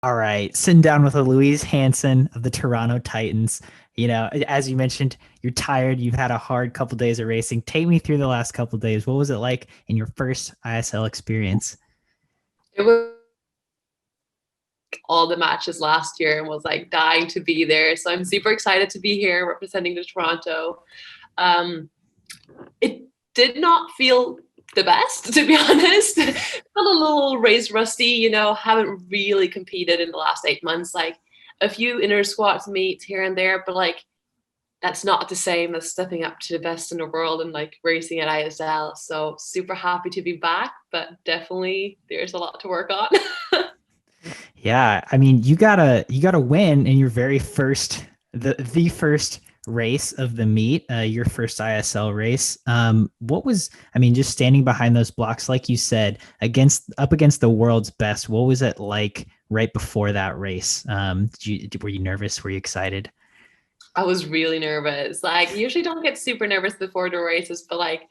All right, sitting down with a Louise Hansson of the Toronto Titans. As you mentioned, you're tired. You've had a hard couple days of racing. Take me through the last couple days. What was it like in your first ISL experience? It was all the matches last year and was like dying to be there. So I'm super excited to be here representing the Toronto. Um, it did not feel the best, to be honest. Felt a little race rusty, haven't really competed in the last 8 months. Like a few inner squats meets here and there, but like that's not the same as stepping up to the best in the world and like racing at ISL. So super happy to be back, but definitely there's a lot to work on. Yeah, I mean, you gotta win in your very first the first race of the meet, your first ISL race. What was I mean, just standing behind those blocks, like you said, against the world's best. What was it like right before that race? Were you nervous? Were you excited? I was really nervous. Like usually don't get super nervous before the races, but like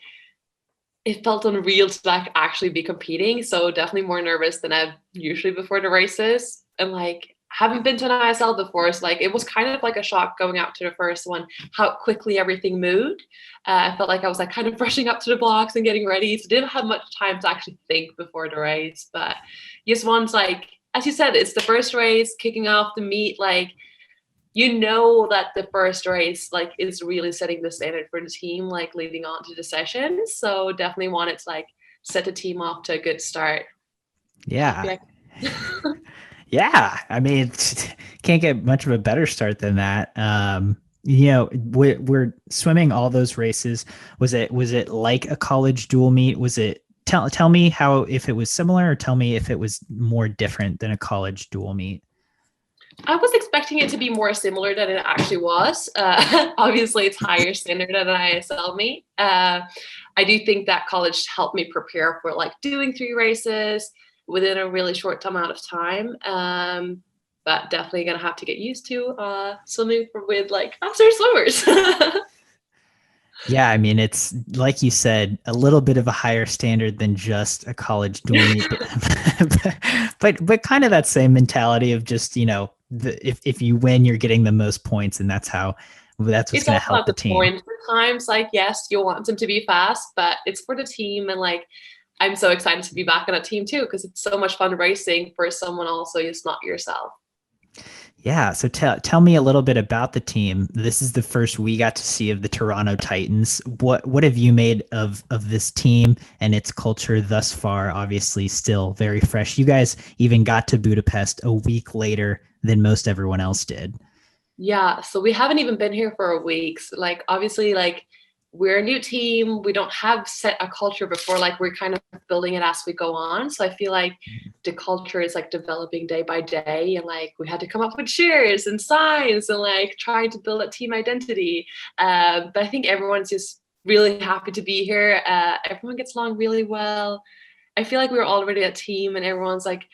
it felt unreal to like actually be competing. So definitely more nervous than I usually before the races. And like haven't been to an ISL before, so like it was kind of like a shock going out to the first one, how quickly everything moved. I felt like I was like kind of rushing up to the blocks and getting ready, so didn't have much time to actually think before the race. But just once, like as you said, it's the first race kicking off the meet, like that the first race like is really setting the standard for the team like leading on to the session, so definitely wanted to like set the team off to a good start. Yeah. Happy Yeah, I mean, can't get much of a better start than that. We're swimming all those races. Was it like a college dual meet? Was it tell me how if it was similar or tell me if it was more different than a college dual meet. I was expecting it to be more similar than it actually was. Obviously, it's higher standard than an ISL meet. I do think that college helped me prepare for like doing 3 races within a really short amount of time. But definitely gonna have to get used to swimming with like faster swimmers. Yeah, I mean, it's like you said, a little bit of a higher standard than just a college dual meet, but kind of that same mentality of just if you win, you're getting the most points, and that's what's It's going all to help about the the team. points. At times, like yes, you want them to be fast, but it's for the team, and like I'm so excited to be back on a team too because it's so much fun racing for someone also. It's not yourself. Yeah, so tell me a little bit about the team. This is the first we got to see of the Toronto Titans. What have you made of this team and its culture thus far? Obviously, still very fresh. You guys even got to Budapest a week later than most everyone else did. Yeah, so we haven't even been here for a week. So, like obviously, like we're a new team. We don't have set a culture before. Like we're kind of building it as we go on. So I feel like the culture is like developing day by day, and like we had to come up with cheers and signs and like trying to build a team identity. But I think everyone's just really happy to be here. Everyone gets along really well. I feel like we're already a team, and everyone's like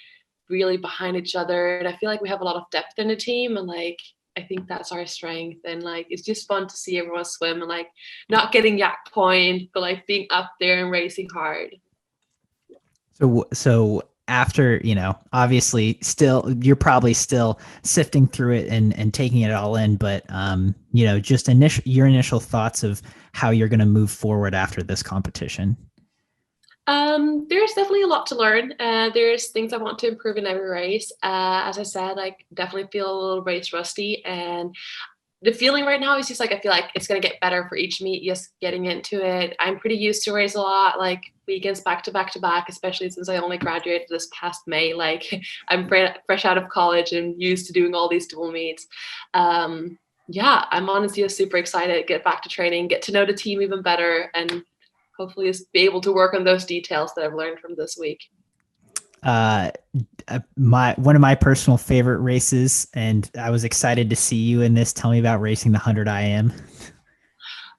really behind each other. And I feel like we have a lot of depth in the team, and like I think that's our strength. And like it's just fun to see everyone swim and like not getting yak point, but like being up there and racing hard. So after, obviously still you're probably still sifting through it and taking it all in, but just your initial thoughts of how you're going to move forward after this competition. There's definitely a lot to learn. There's things I want to improve in every race. As I said, like definitely feel a little race rusty, and the feeling right now is just like I feel like it's gonna get better for each meet. Just getting into it. I'm pretty used to race a lot, like weekends back to back to back, especially since I only graduated this past May. Like I'm fresh out of college and used to doing all these dual meets. Yeah, I'm honestly just super excited to get back to training, get to know the team even better, and hopefully just be able to work on those details that I've learned from this week. Uh, my one of my personal favorite races, and I was excited to see you in this. Tell me about racing the 100 IM.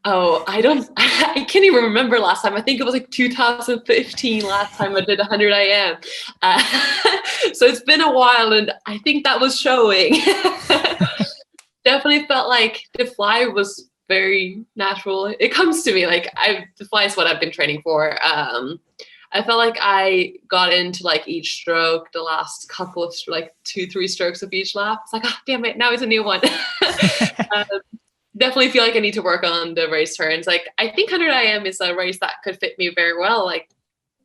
Oh, I don't, I can't even remember last time. I think it was like 2015 last time I did 100 IM. Uh, so it's been a while, and I think that was showing. Definitely felt like the fly was very natural. It comes to me like the fly is what I've been training for. I felt like I got into like each stroke, the last couple of like 2-3 strokes of each lap. It's like, oh, damn it, now it's a new one. um, Definitely feel like I need to work on the race turns. Like, I think 100 IM is a race that could fit me very well. Like,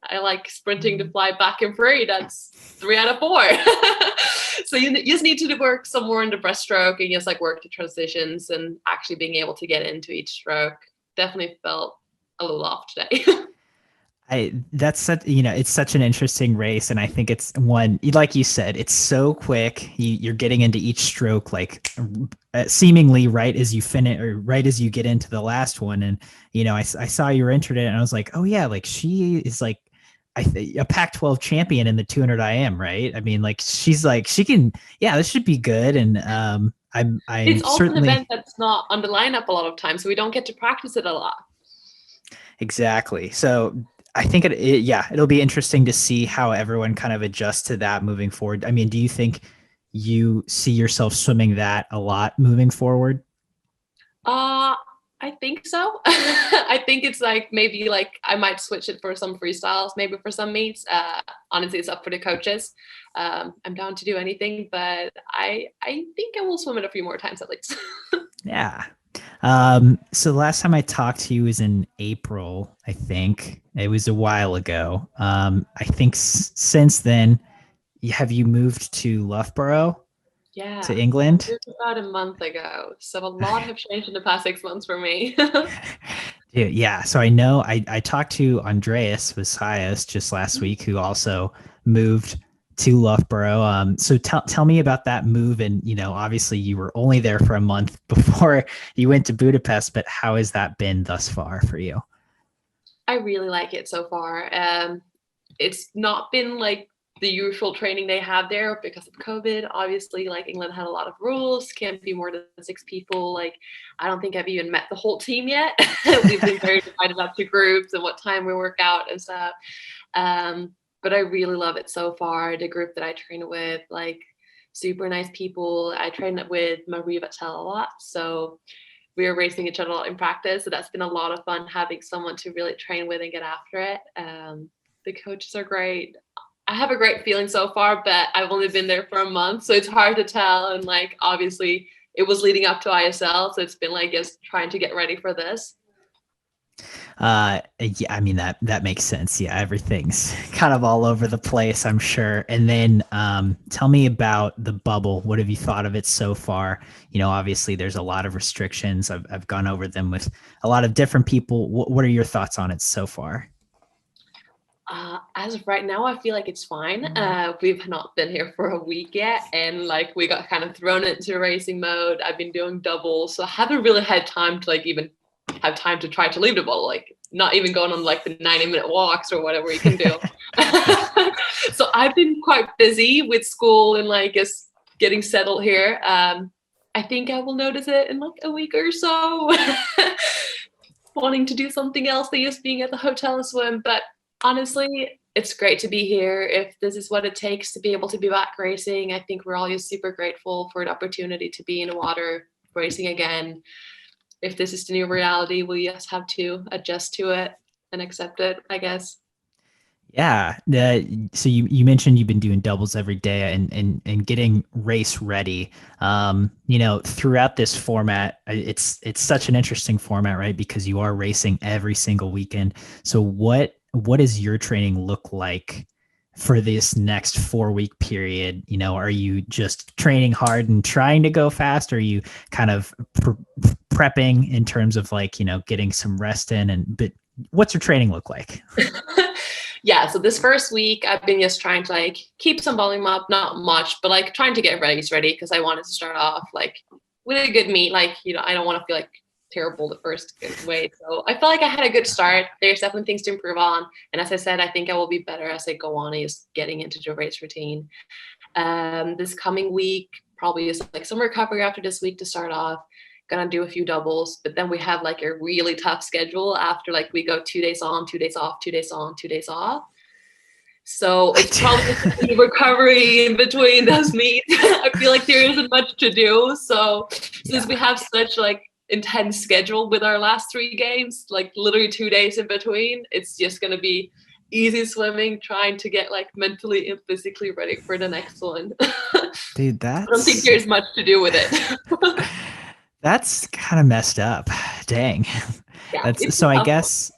I like sprinting to fly back and free. That's 3 out of 4. So you just need to work some more in the breaststroke and just like work the transitions and actually being able to get into each stroke. Definitely felt a little off today. That's such, it's such an interesting race. And I think it's one, like you said, it's so quick. You're getting into each stroke, like seemingly right as you finish or right as you get into the last one. And, I saw you were entered in it and I was like, oh yeah, like she is like, a Pac-12 champion in the 200 IM, right? I mean, like she's like, she can, yeah, this should be good. And, I'm It's also an certainly event that's not on the lineup a lot of times, so we don't get to practice it a lot. exactly. So I think yeah, it'll be interesting to see how everyone kind of adjusts to that moving forward. I mean, do you think you see yourself swimming that a lot moving forward? I think so. I think it's like maybe like I might switch it for some freestyles, maybe for some meets. Honestly, it's up for the coaches. I'm down to do anything, but I think I will swim it a few more times at least. Yeah. So the last time I talked to you was in April, I think. It was a while ago. I think since then, have you moved to Loughborough, to Yeah, England? about a month ago. So a lot have changed in the past 6 months for me. Dude, yeah. So I know I talked to Andreas Visayas just last week, who also moved to Loughborough. So tell me about that move. And, obviously you were only there for a month before you went to Budapest, but how has that been thus far for you? I really like it so far. It's not been like the usual training they have there because of COVID. Obviously, like England had a lot of rules, can't be more than 6 people. Like, I don't think I've even met the whole team yet. We've been very divided up to groups and what time we work out and stuff. But I really love it so far. The group that I train with, like, super nice people. I train with Marie Vattel a lot. So we were racing each other a lot in practice. So that's been a lot of fun having someone to really train with and get after it. The coaches are great. I have a great feeling so far, but I've only been there for a month, so it's hard to tell. And like, obviously it was leading up to ISL, so it's been like just trying to get ready for this. Yeah, I mean that makes sense. Yeah, everything's kind of all over the place, I'm sure. And then tell me about the bubble. What have you thought of it so far? Obviously there's a lot of restrictions. I've gone over them with a lot of different people. What are your thoughts on it so far? As of right now, I feel like it's fine. We've not been here for a week yet, and like we got kind of thrown into racing mode. I've been doing doubles, so I haven't really had time to like even have time to try to leave the bubble. Like not even going on like the 90-minute walks or whatever you can do. So I've been quite busy with school and like just getting settled here. I think I will notice it in like a week or so. Wanting to do something else than just being at the hotel and swim, but honestly, it's great to be here. If this is what it takes to be able to be back racing, I think we're all just super grateful for the opportunity to be in the water racing again. If this is the new reality, we just have to adjust to it and accept it, I guess. Yeah. So you mentioned you've been doing doubles every day and getting race ready. Throughout this format, it's such an interesting format, right? Because you are racing every single weekend. So what does your training look like for this next 4-week period? Are you just training hard and trying to go fast? Or are you kind of prepping in terms of like, getting some rest in but what's your training look like? Yeah, so this first week I've been just trying to like keep some volume up, not much, but like trying to get race ready because I wanted to start off like with a good meet. Like, I don't want to feel like terrible the first way. So I felt like I had a good start. There's definitely things to improve on. And as I said, I think I will be better as I go on and just getting into the race routine. This coming week, probably is like some recovery after this week to start off. Gonna do a few doubles, but then we have like a really tough schedule after like we go 2 days on, 2 days off, 2 days on, 2 days off. So it's probably recovery in between those meets. I feel like there isn't much to do. So since we have such like intense schedule with our last 3 games, like literally 2 days in between, it's just gonna be easy swimming, trying to get like mentally and physically ready for the next one. Dude, I don't think there's much to do with it. that's kind of messed up. Dang. Yeah, That's it's so I tough. guess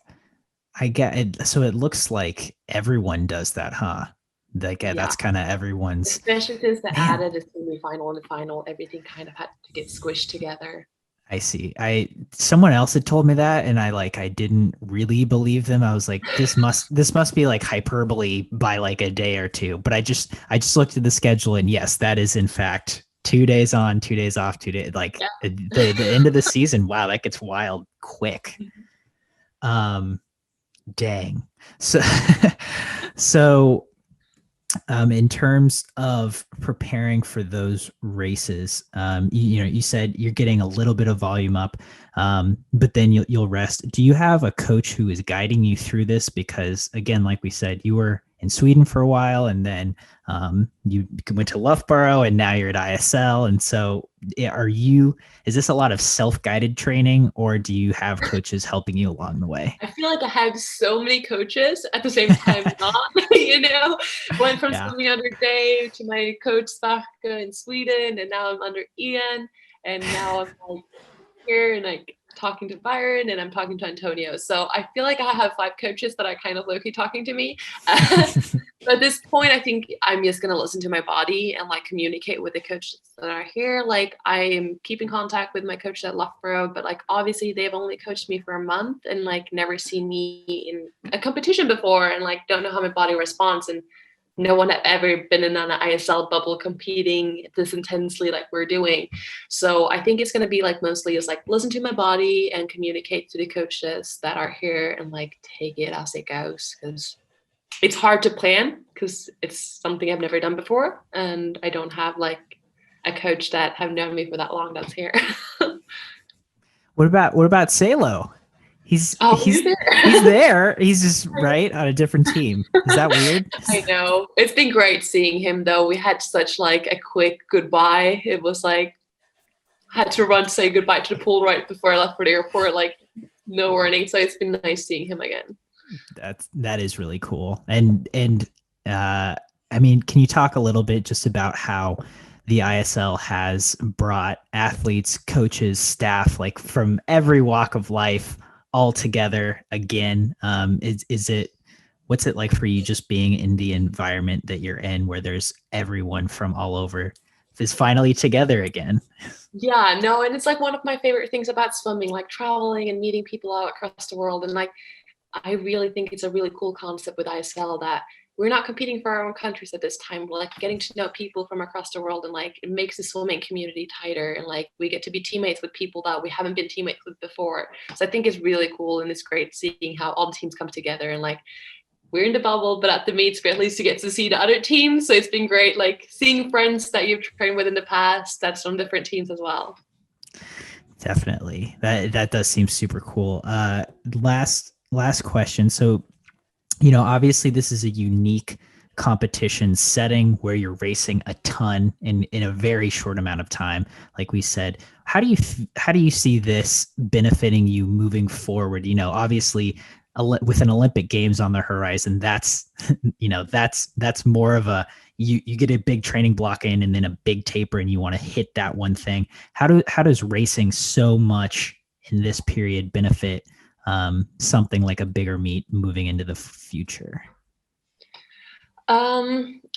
I get it. So it looks like everyone does that, huh? Like Yeah, that's kind of everyone's especially since they man. added the semi-final and the final, everything kind of had to get squished together. I see. Someone else had told me that and I didn't really believe them. I was like, this must be like hyperbole by like a day or two. But I just looked at the schedule and yes, that is in fact 2 days on, 2 days off, 2 days like Yeah. the end of the season. Wow, that gets wild quick. Um dang. So so in terms of preparing for those races, you said you're getting a little bit of volume up, but then you'll rest. Do you have a coach who is guiding you through this? Because again, like we said, you were in Sweden for a while, and then you went to Loughborough, and now you're at ISL. And so, is this a lot of self-guided training, or do you have coaches helping you along the way? I feel like I have so many coaches at the same time, not, went from Yeah. swimming under Dave to my coach Saka in Sweden, and now I'm under Ian, and now I'm like here and like talking to Byron, and I'm talking to Antonio. So I feel like I have 5 coaches that are kind of low-key talking to me. But at this point, I think I'm just gonna listen to my body and like communicate with the coaches that are here. Like I'm keeping contact with my coach at Loughborough, but like obviously they've only coached me for a month and like never seen me in a competition before, and like don't know how my body responds. And no one had ever been in an ISL bubble competing this intensely like we're doing. So I think it's going to be like mostly is like listen to my body and communicate to the coaches that are here and like take it as it goes, because it's hard to plan because it's something I've never done before, and I don't have like a coach that have known me for that long that's here. What about Salo? He's Oh, he's he's there. he's there. He's just right on a different team. Is that weird? I know. It's been great seeing him though. We had such like a quick goodbye. It was like had to run to say goodbye to the pool right before I left for the airport, like no warning. So it's been nice seeing him again. That is really cool. And I mean, can you talk a little bit just about how the ISL has brought athletes, coaches, staff, like from every walk of life all together again? Is it what's it like for you just being in the environment that you're in where there's everyone from all over is finally together again? Yeah, no, and it's like one of my favorite things about swimming, like traveling and meeting people all across the world. And like I really think it's a really cool concept with ISL that we're not competing for our own countries at this time. We're like getting to know people from across the world, and like it makes the swimming community tighter, and like we get to be teammates with people that we haven't been teammates with before. So I think it's really cool, and it's great seeing how all the teams come together, and like we're in the bubble, but at the meets we at least you get to see the other teams. So it's been great, like seeing friends that you've trained with in the past that's on different teams as well. Definitely. That does seem super cool. Last question. So, obviously this is a unique competition setting where you're racing a ton in a very short amount of time. Like we said, how do you see this benefiting you moving forward? Obviously with an Olympic Games on the horizon, that's that's more of a you get a big training block in and then a big taper and you want to hit that one thing. How does racing so much in this period benefit something like a bigger meet moving into the future?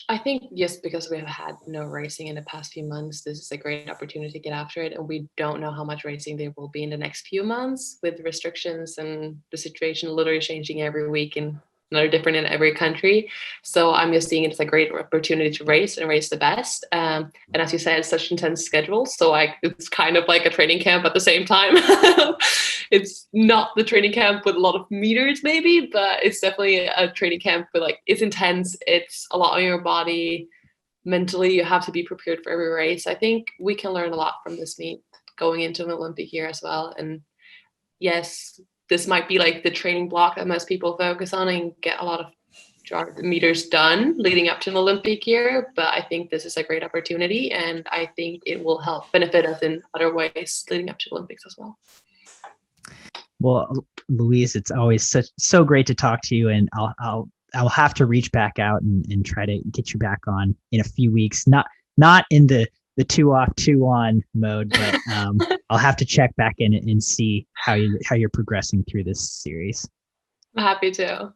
I think just because we have had no racing in the past few months, this is a great opportunity to get after it. And we don't know how much racing there will be in the next few months with restrictions and the situation literally changing every week and another different in every country. So I'm just seeing it as a great opportunity to race and race the best. And as you said, it's such intense schedule. So it's kind of like a training camp at the same time. It's not the training camp with a lot of meters maybe, but it's definitely a training camp with like it's intense. It's a lot on your body. Mentally, you have to be prepared for every race. I think we can learn a lot from this meet going into an Olympic year as well. And yes, this might be like the training block that most people focus on and get a lot of meters done leading up to an Olympic year. But I think this is a great opportunity, and I think it will help benefit us in other ways leading up to Olympics as well. Well, Louise, it's always so great to talk to you, and I'll I'll have to reach back out and try to get you back on in a few weeks. Not in the 2 off 2 on mode, but I'll have to check back in and see how you're progressing through this series. I'm happy to.